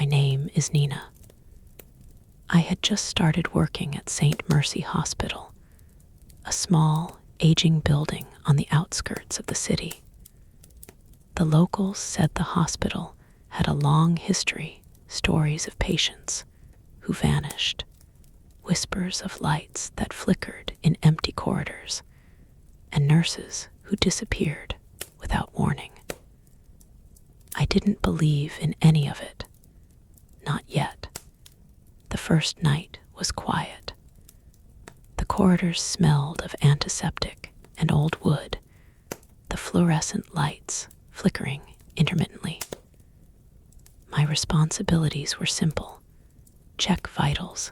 My name is Nina. I had just started working at St. Mercy Hospital, a small, aging building on the outskirts of the city. The locals said the hospital had a long history, stories of patients who vanished, whispers of lights that flickered in empty corridors, and nurses who disappeared without warning. I didn't believe in any of it. Not yet. The first night was quiet. The corridors smelled of antiseptic and old wood, the fluorescent lights flickering intermittently. My responsibilities were simple: check vitals,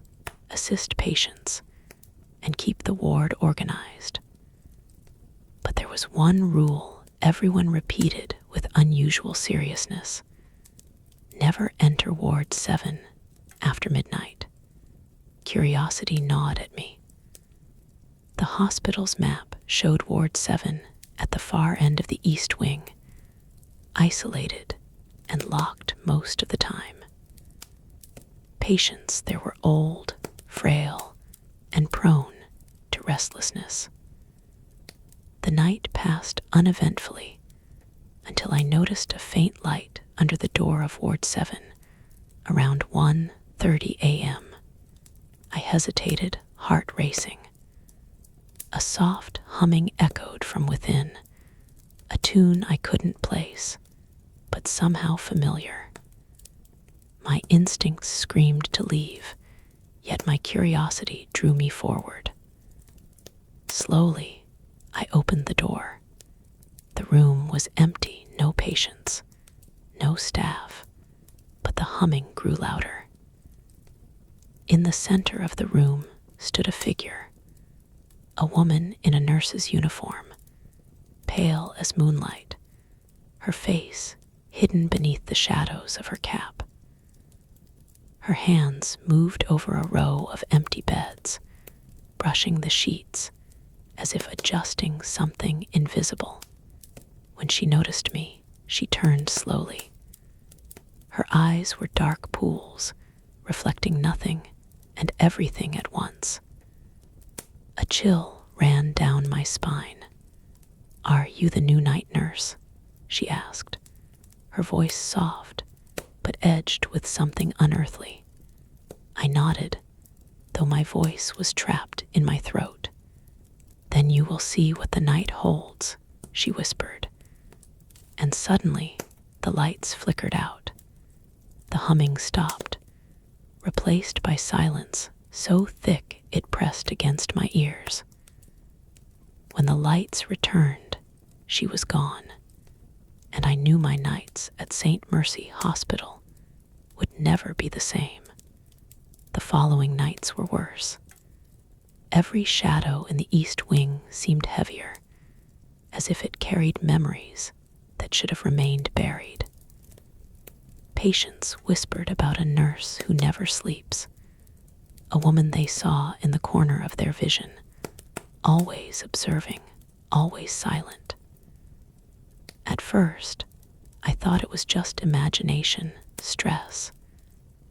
assist patients, and keep the ward organized. But there was one rule everyone repeated with unusual seriousness: never enter Ward 7 after midnight. Curiosity gnawed at me. The hospital's map showed Ward 7 at the far end of the East Wing, isolated and locked most of the time. Patients there were old, frail, and prone to restlessness. The night passed uneventfully until I noticed a faint light under the door of Ward 7 around 1:30 a.m. I hesitated, heart racing. A soft humming echoed from within, a tune I couldn't place, but somehow familiar. My instincts screamed to leave, yet my curiosity drew me forward. Slowly, I opened the door. The room was empty, no patients, no staff, but the humming grew louder. In the center of the room stood a figure, a woman in a nurse's uniform, pale as moonlight, her face hidden beneath the shadows of her cap. Her hands moved over a row of empty beds, brushing the sheets as if adjusting something invisible. When she noticed me, she turned slowly. Her eyes were dark pools, reflecting nothing and everything at once. A chill ran down my spine. "Are you the new night nurse?" she asked, her voice soft but edged with something unearthly. I nodded, though my voice was trapped in my throat. "Then you will see what the night holds," she whispered. And suddenly, the lights flickered out. The humming stopped, replaced by silence so thick it pressed against my ears. When the lights returned, she was gone, and I knew my nights at St. Mercy Hospital would never be the same. The following nights were worse. Every shadow in the East Wing seemed heavier, as if it carried memories that should have remained buried. Patients whispered about a nurse who never sleeps, a woman they saw in the corner of their vision, always observing, always silent. At first, I thought it was just imagination, stress,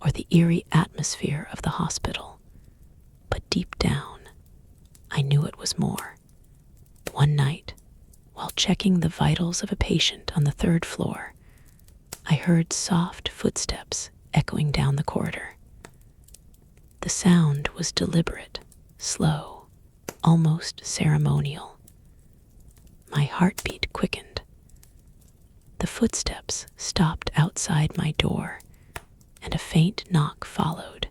or the eerie atmosphere of the hospital. But deep down, I knew it was more. One night, while checking the vitals of a patient on the 3rd floor, I heard soft footsteps echoing down the corridor. The sound was deliberate, slow, almost ceremonial. My heartbeat quickened. The footsteps stopped outside my door, and a faint knock followed.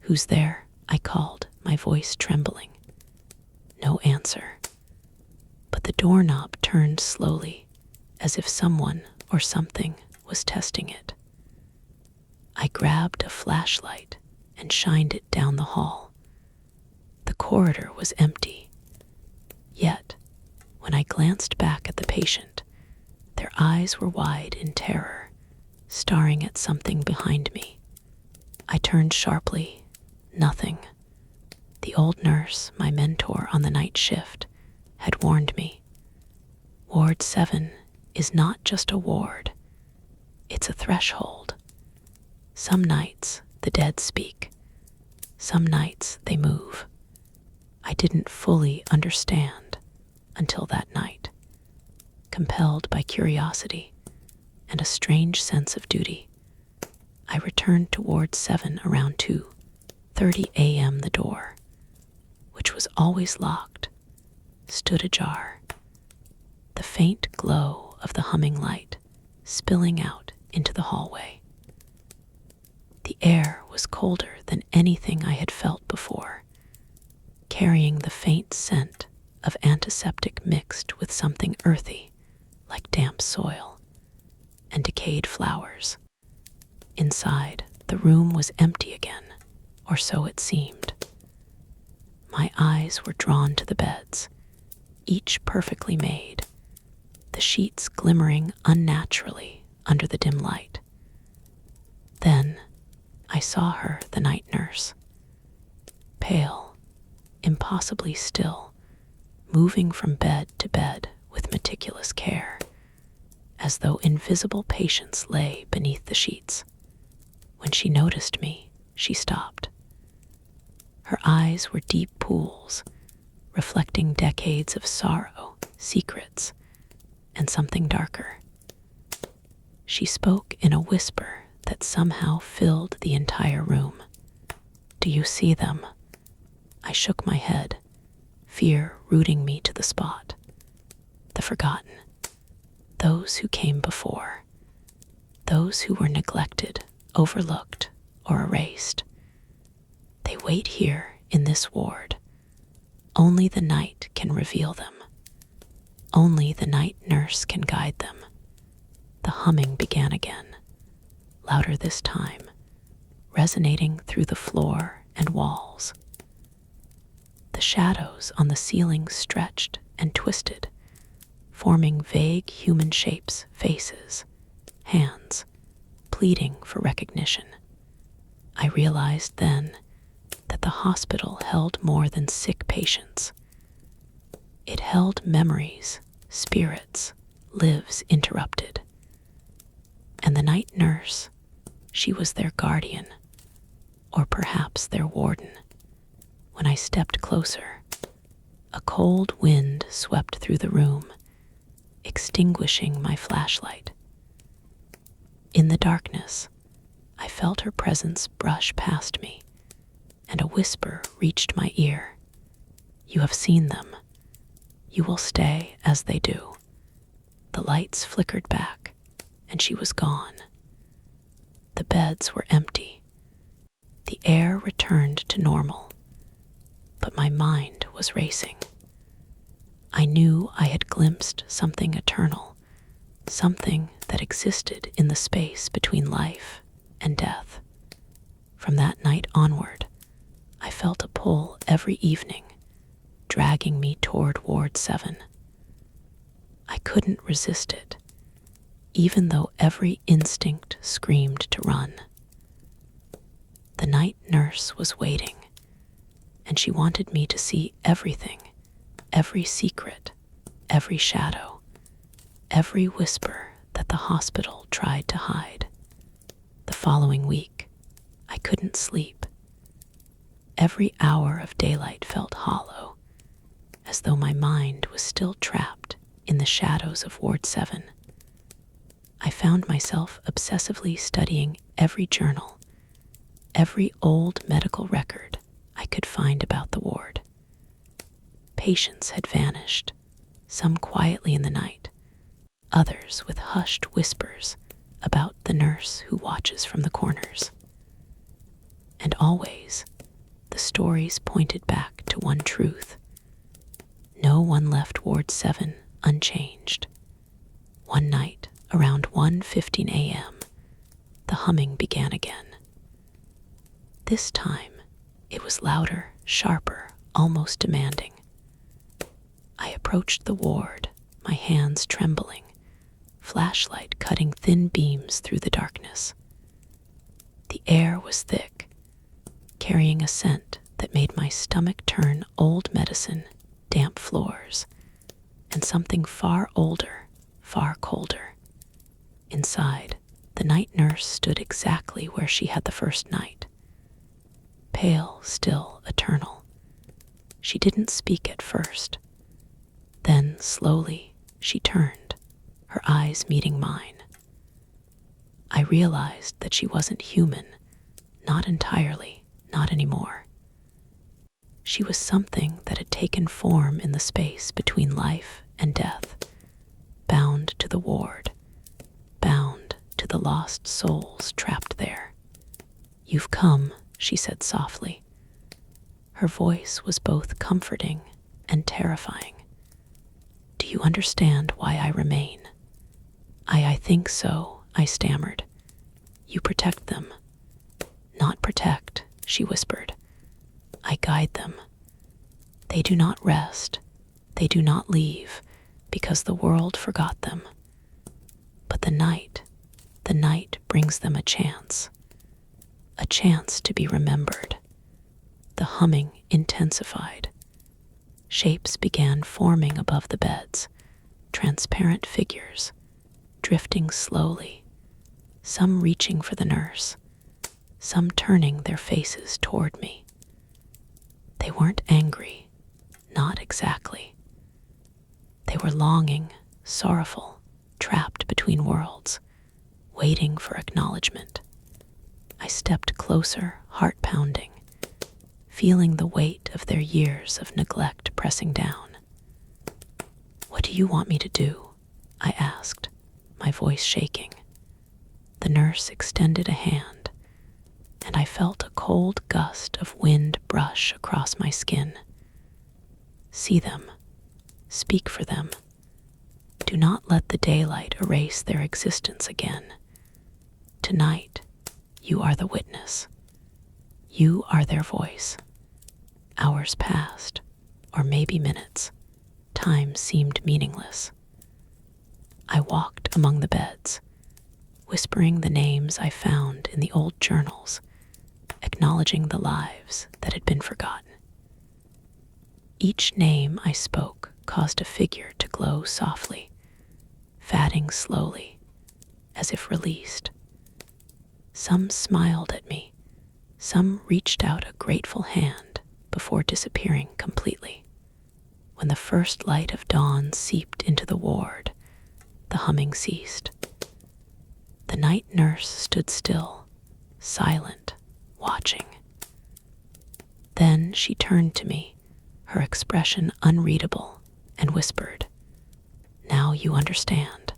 "Who's there?" I called, my voice trembling. No answer. But the doorknob turned slowly, as if someone or something was testing it. I grabbed a flashlight and shined it down the hall. The corridor was empty. Yet, when I glanced back at the patient, their eyes were wide in terror, staring at something behind me. I turned sharply. Nothing. The old nurse, my mentor on the night shift, had warned me. Ward 7 is not just a ward. It's a threshold. Some nights the dead speak. Some nights they move. I didn't fully understand until that night. Compelled by curiosity and a strange sense of duty, I returned to Ward 7 around 2:30 a.m. The door, which was always locked, stood ajar, the faint glow of the humming light spilling out into the hallway. The air was colder than anything I had felt before, carrying the faint scent of antiseptic mixed with something earthy, like damp soil and decayed flowers. Inside, the room was empty again, or so it seemed. My eyes were drawn to the beds, each perfectly made, the sheets glimmering unnaturally under the dim light. Then I saw her, the night nurse, pale, impossibly still, moving from bed to bed with meticulous care, as though invisible patients lay beneath the sheets. When she noticed me, she stopped. Her eyes were deep pools, reflecting decades of sorrow, secrets, and something darker. She spoke in a whisper that somehow filled the entire room. "Do you see them?" I shook my head, fear rooting me to the spot. The forgotten, those who came before, those who were neglected, overlooked, or erased. They wait here in this ward. Only the night can reveal them. Only the night nurse can guide them. The humming began again, louder this time, resonating through the floor and walls. The shadows on the ceiling stretched and twisted, forming vague human shapes, faces, hands, pleading for recognition. I realized then that the hospital held more than sick patients. It held memories, spirits, lives interrupted. And the night nurse, she was their guardian, or perhaps their warden. When I stepped closer, a cold wind swept through the room, extinguishing my flashlight. In the darkness, I felt her presence brush past me, and a whisper reached my ear. "You have seen them. You will stay as they do." The lights flickered back, and she was gone. The beds were empty. The air returned to normal, but my mind was racing. I knew I had glimpsed something eternal, something that existed in the space between life and death. From that night onward, I felt a pull every evening, dragging me toward Ward 7. I couldn't resist it, even though every instinct screamed to run. The night nurse was waiting, and she wanted me to see everything, every secret, every shadow, every whisper that the hospital tried to hide. The following week, I couldn't sleep. Every hour of daylight felt hollow, as though my mind was still trapped in the shadows of Ward 7. I found myself obsessively studying every journal, every old medical record I could find about the ward. Patients had vanished, some quietly in the night, others with hushed whispers about the nurse who watches from the corners. And always, the stories pointed back to one truth. No one left Ward 7 unchanged. One night, around 1:15 a.m., the humming began again. This time, it was louder, sharper, almost demanding. I approached the ward, my hands trembling, flashlight cutting thin beams through the darkness. The air was thick, carrying a scent that made my stomach turn old medicine, damp floors, and something far older, far colder. Inside, The night nurse stood exactly where she had the first night, pale, still, eternal. She didn't speak at first. Then, slowly, she turned, her eyes meeting mine. I realized that she wasn't human, not entirely, not anymore. She was something that had taken form in the space between life and death, bound to the ward, bound to the lost souls trapped there. "You've come," she said softly. Her voice was both comforting and terrifying. "Do you understand why I remain?" I think so," I stammered. "You protect them." "Not protect," she whispered. "I guide them. They do not rest. They do not leave, because the world forgot them. But the night brings them a chance to be remembered." The humming intensified. Shapes began forming above the beds, transparent figures, drifting slowly, some reaching for the nurse, some turning their faces toward me. They weren't angry, not exactly. They were longing, sorrowful, trapped between worlds, waiting for acknowledgement. I stepped closer, heart pounding, feeling the weight of their years of neglect pressing down. "What do you want me to do?" I asked, my voice shaking. The nurse extended a hand, and I felt a cold gust of wind brush across my skin. "See them. Speak for them. Do not let the daylight erase their existence again. Tonight, you are the witness. You are their voice." Hours passed, or maybe minutes. Time seemed meaningless. I walked among the beds, whispering the names I found in the old journals, acknowledging the lives that had been forgotten. Each name I spoke caused a figure to glow softly, fading slowly, as if released. Some smiled at me, some reached out a grateful hand before disappearing completely. When the first light of dawn seeped into the ward, the humming ceased. The night nurse stood still, silent, watching. Then she turned to me, her expression unreadable, and whispered, "Now you understand.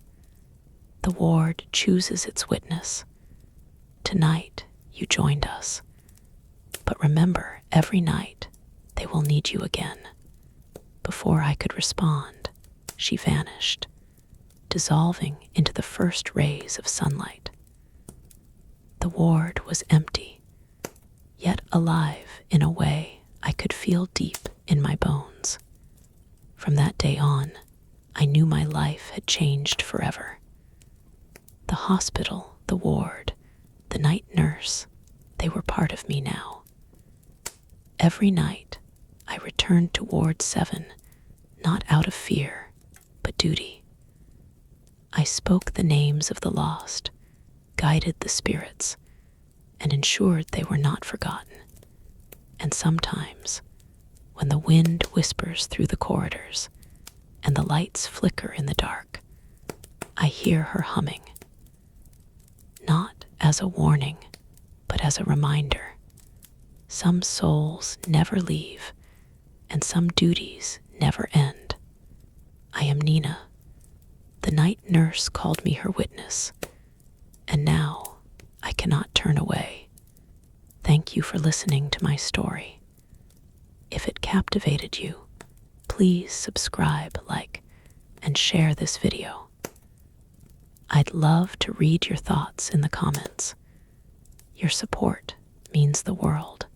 The ward chooses its witness. Tonight you joined us. But remember, every night they will need you again." Before I could respond, she vanished, dissolving into the first rays of sunlight. The ward was empty, yet alive in a way I could feel deep in my bones. From that day on, I knew my life had changed forever. The hospital, the ward, the night nurse, they were part of me now. Every night, I returned to Ward 7, not out of fear, but duty. I spoke the names of the lost, guided the spirits, and ensured they were not forgotten. And sometimes, when the wind whispers through the corridors and the lights flicker in the dark, I hear her humming. Not as a warning, but as a reminder. Some souls never leave, and some duties never end. I am Nina. The night nurse called me her witness, and now I cannot turn away. Thank you for listening to my story. If it captivated you, please subscribe, like, and share this video. I'd love to read your thoughts in the comments. Your support means the world.